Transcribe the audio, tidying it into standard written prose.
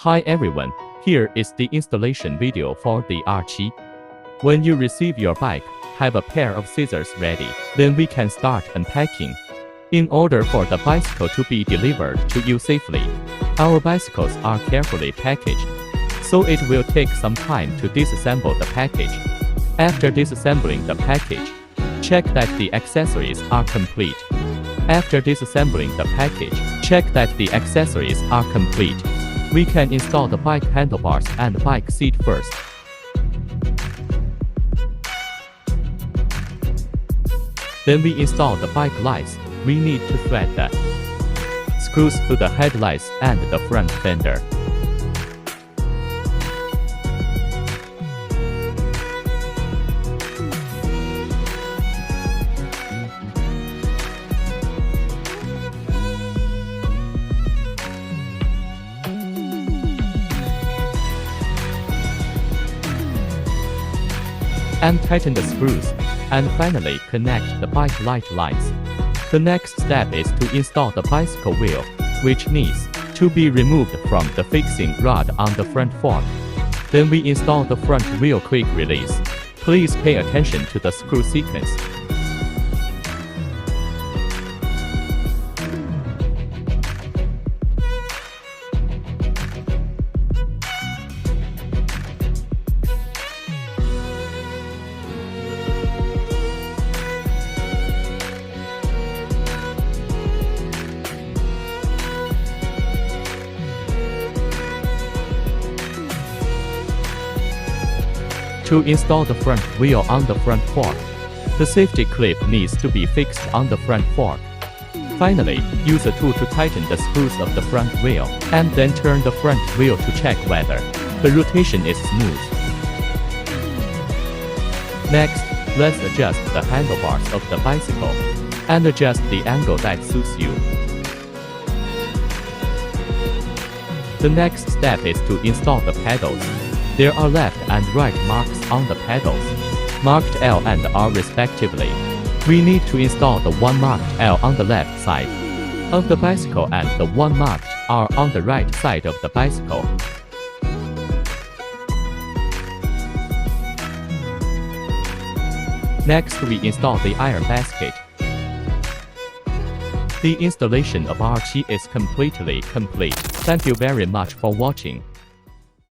Hi everyone, here is the installation video for the R7. When you receive your bike, have a pair of scissors ready, then we can start unpacking. In order for the bicycle to be delivered to you safely, our bicycles are carefully packaged, so it will take some time to disassemble the package. After disassembling the package, check that the accessories are complete. After disassembling the package, check that the accessories are complete. We can install the bike handlebars and bike seat first. Then we install the bike lights. We need to thread the screws to the headlights and the front fender. And tighten the screws, and finally connect the bike light lines. The next step is to install the bicycle wheel, which needs to be removed from the fixing rod on the front fork. Then we install the front wheel quick release. Please pay attention to the screw sequence. To install the front wheel on the front fork, the safety clip needs to be fixed on the front fork. Finally, use a tool to tighten the screws of the front wheel, and then turn the front wheel to check whether the rotation is smooth. Next, let's adjust the handlebars of the bicycle, and adjust the angle that suits you. The next step is to install the pedals. There are left and right marks on the pedals, marked L and R respectively. We need to install the one marked L on the left side of the bicycle and the one marked R on the right side of the bicycle. Next, we install the iron basket. The installation of R7 is completely complete. Thank you very much for watching.